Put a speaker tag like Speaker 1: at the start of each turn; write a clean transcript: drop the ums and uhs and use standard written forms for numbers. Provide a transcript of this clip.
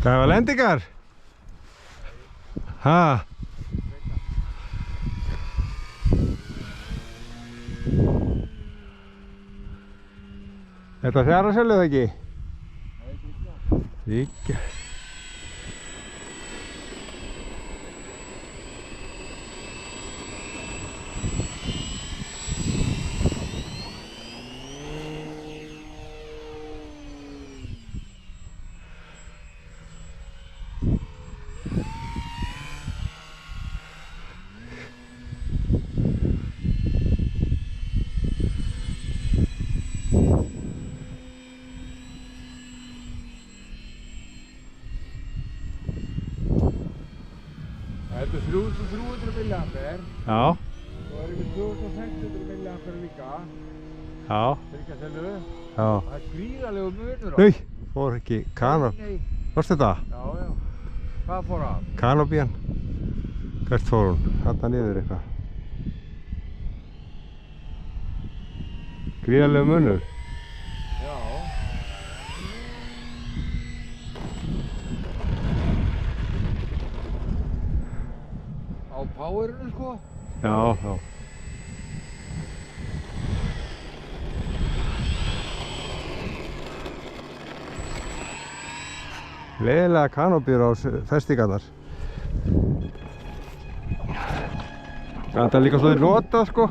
Speaker 1: Það var lendingar? Ha? Þetta fjara selið ekki? Nei, þriggja.
Speaker 2: Þetta er 3300 milliampere.
Speaker 1: Já.
Speaker 2: Svo erum við 2600 milliampere líka.
Speaker 1: Já.
Speaker 2: Þriggjasellu.
Speaker 1: Já.
Speaker 2: Það er gríðarlegu munur á.
Speaker 1: Nei, fór ekki kanop.
Speaker 2: Nei.
Speaker 1: Varstu þetta?
Speaker 2: Já, já. Hvað fór af?
Speaker 1: Kanopían. Hvert fór hún? Þarna niður eitthvað. Gríðarlegu munur.
Speaker 2: Já. Á powerinu sko?
Speaker 1: Já, já. Leiðilega kanopíur á festingarnar. Þetta er líka svo þið notað sko.